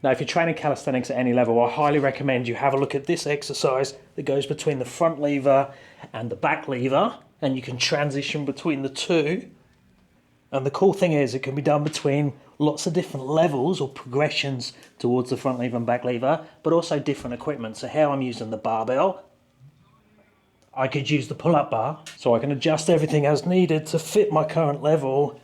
Now, if you're training calisthenics at any level, I highly recommend you have a look at this exercise that goes between the front lever and the back lever, and you can transition between the two. And the cool thing is it can be done between lots of different levels or progressions towards the front lever and back lever, but also different equipment. So here I'm using the barbell. I could use the pull-up bar, so I can adjust everything as needed to fit my current level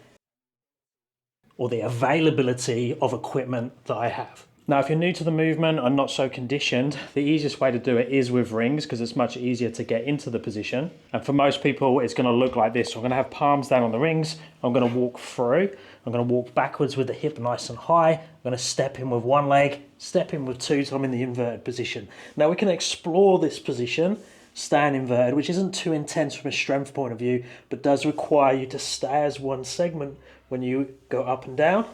or the availability of equipment that I have. Now, if you're new to the movement and not so conditioned, the easiest way to do it is with rings because it's much easier to get into the position. And for most people, it's going to look like this. So I'm going to have palms down on the rings. I'm going to walk through. I'm going to walk backwards with the hip nice and high. I'm going to step in with one leg, step in with two, so I'm in the inverted position. Now we can explore this position, stand inverted, which isn't too intense from a strength point of view, but does require you to stay as one segment when you go up and down.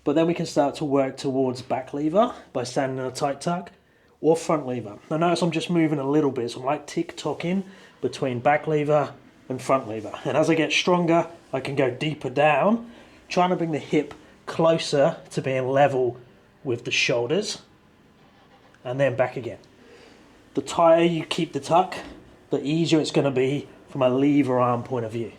But then we can start to work towards back lever by standing in a tight tuck, or front lever. Now notice I'm just moving a little bit, so I'm like tick-tocking between back lever and front lever. And as I get stronger, I can go deeper down, trying to bring the hip closer to being level with the shoulders, and then back again. The tighter you keep the tuck, the easier it's going to be from a lever arm point of view.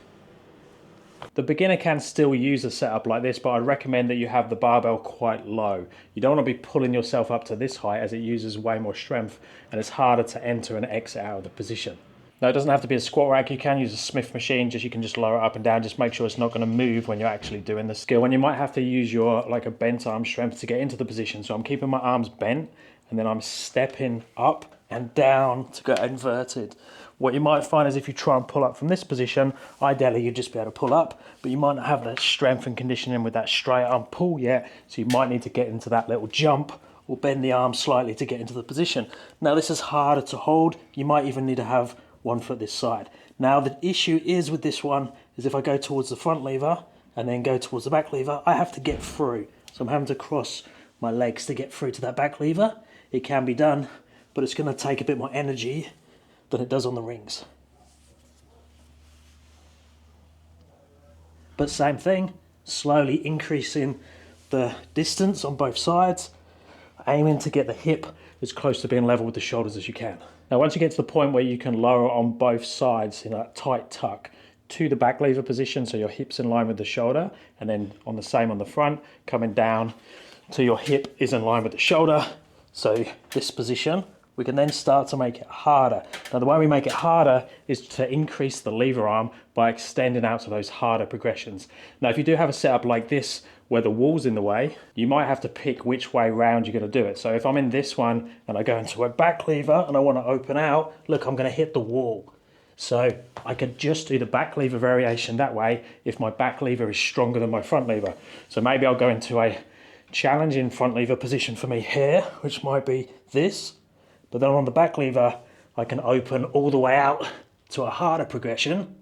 The beginner can still use a setup like this, but I'd recommend that you have the barbell quite low. You don't want to be pulling yourself up to this height as it uses way more strength and it's harder to enter and exit out of the position. Now, it doesn't have to be a squat rack. You can use a Smith machine, you can just lower it up and down. Just make sure it's not going to move when you're actually doing the skill. And you might have to use your like a bent arm strength to get into the position. So I'm keeping my arms bent and then I'm stepping up and down to go inverted. What you might find is if you try and pull up from this position, ideally you'd just be able to pull up, but you might not have that strength and conditioning with that straight arm pull yet, so you might need to get into that little jump or bend the arm slightly to get into the position. Now this is harder to hold. You might even need to have one foot this side. Now the issue is with this one is if I go towards the front lever and then go towards the back lever, I have to get through. So I'm having to cross my legs to get through to that back lever. It can be done, but it's going to take a bit more energy than it does on the rings. But same thing, slowly increasing the distance on both sides, aiming to get the hip as close to being level with the shoulders as you can. Now once you get to the point where you can lower on both sides in a tight tuck to the back lever position, so your hip's in line with the shoulder, and then on the same on the front, coming down to your hip is in line with the shoulder, so this position, we can then start to make it harder. Now the way we make it harder is to increase the lever arm by extending out to those harder progressions. Now if you do have a setup like this where the wall's in the way, you might have to pick which way round you're going to do it. So if I'm in this one and I go into a back lever and I want to open out, look, I'm going to hit the wall. So I could just do the back lever variation that way if my back lever is stronger than my front lever. So maybe I'll go into a challenging front lever position for me here, which might be this. But then on the back lever, I can open all the way out to a harder progression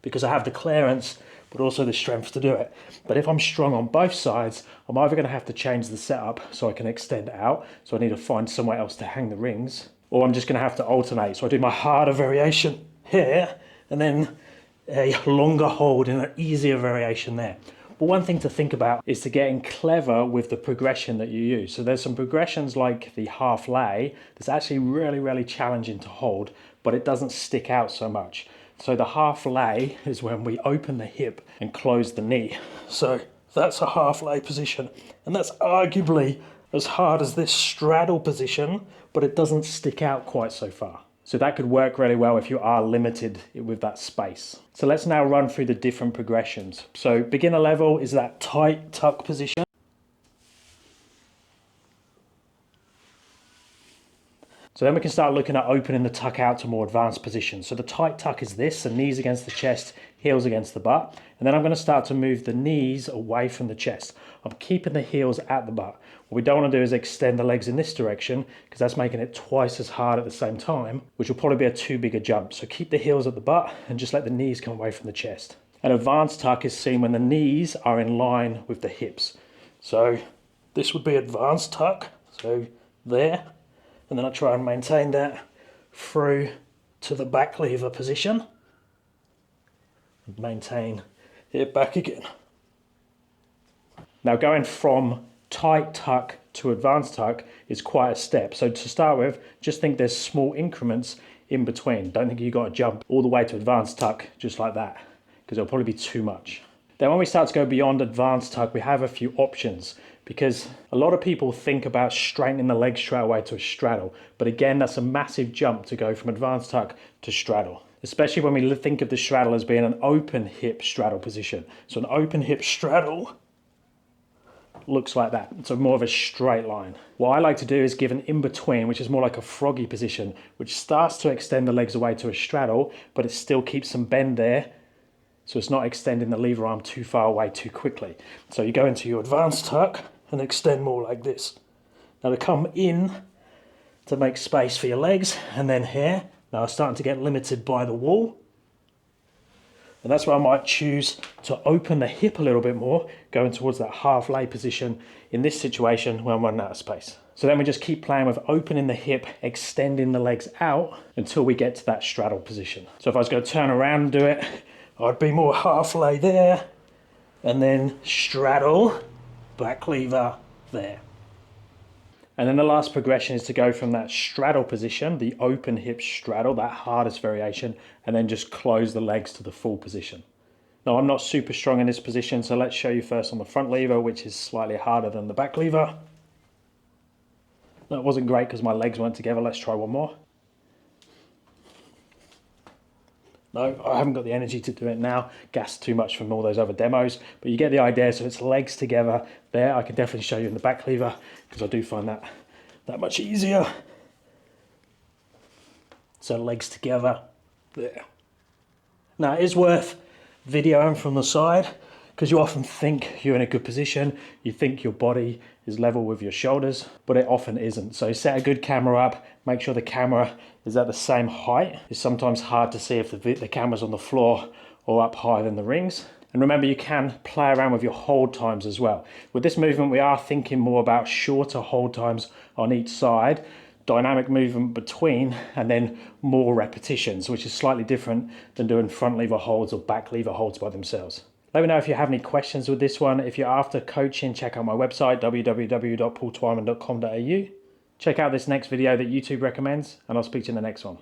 because I have the clearance, but also the strength to do it. But if I'm strong on both sides, I'm either going to have to change the setup so I can extend out, so I need to find somewhere else to hang the rings, or I'm just going to have to alternate. So I do my harder variation here, and then a longer hold and an easier variation there. But one thing to think about is to getting clever with the progression that you use. So there's some progressions like the half lay that's actually really challenging to hold, but it doesn't stick out so much. So the half lay is when we open the hip and close the knee. So that's a half lay position, and that's arguably as hard as this straddle position, but it doesn't stick out quite so far. So that could work really well if you are limited with that space. So let's now run through the different progressions. So beginner level is that tight tuck position. So then we can start looking at opening the tuck out to more advanced positions. So the tight tuck is this, the knees against the chest, heels against the butt. And then I'm going to start to move the knees away from the chest. I'm keeping the heels at the butt. What we don't want to do is extend the legs in this direction because that's making it twice as hard at the same time, which will probably be a too big a jump. So keep the heels at the butt and just let the knees come away from the chest. An advanced tuck is seen when the knees are in line with the hips. So this would be advanced tuck, so there. And then I try and maintain that through to the back lever position. And maintain it back again. Now going from tight tuck to advanced tuck is quite a step. So to start with, just think there's small increments in between. Don't think you've got to jump all the way to advanced tuck just like that, because it'll probably be too much. Then when we start to go beyond advanced tuck, we have a few options, because a lot of people think about straightening the leg straight away to a straddle. But again, that's a massive jump to go from advanced tuck to straddle, especially when we think of the straddle as being an open hip straddle position. So an open hip straddle looks like that. So more of a straight line. What I like to do is give an in-between, which is more like a froggy position, which starts to extend the legs away to a straddle, but it still keeps some bend there. So it's not extending the lever arm too far away too quickly. So you go into your advanced tuck and extend more like this. Now to come in to make space for your legs, and then here, now I'm starting to get limited by the wall. And that's where I might choose to open the hip a little bit more, going towards that half lay position in this situation when I'm running out of space. So then we just keep playing with opening the hip, extending the legs out until we get to that straddle position. So if I was going to turn around and do it, I'd be more half lay there, and then straddle, back lever there. And then the last progression is to go from that straddle position, the open hip straddle, that hardest variation, and then just close the legs to the full position. Now I'm not super strong in this position, so let's show you first on the front lever, which is slightly harder than the back lever. That wasn't great because my legs weren't together. Let's try one more. No, I haven't got the energy to do it now. Gas too much from all those other demos, but you get the idea. So it's legs together there. I can definitely show you in the back lever because I do find that much easier. So legs together there. Now it is worth videoing from the side, because you often think you're in a good position. You think your body is level with your shoulders, but it often isn't. So set a good camera up, make sure the camera is at the same height. It's sometimes hard to see if the camera's on the floor or up higher than the rings. And remember, you can play around with your hold times as well. With this movement, we are thinking more about shorter hold times on each side, dynamic movement between, and then more repetitions, which is slightly different than doing front lever holds or back lever holds by themselves. Let me know if you have any questions with this one. If you're after coaching, check out my website, www.paultwyman.com.au. Check out this next video that YouTube recommends, and I'll speak to you in the next one.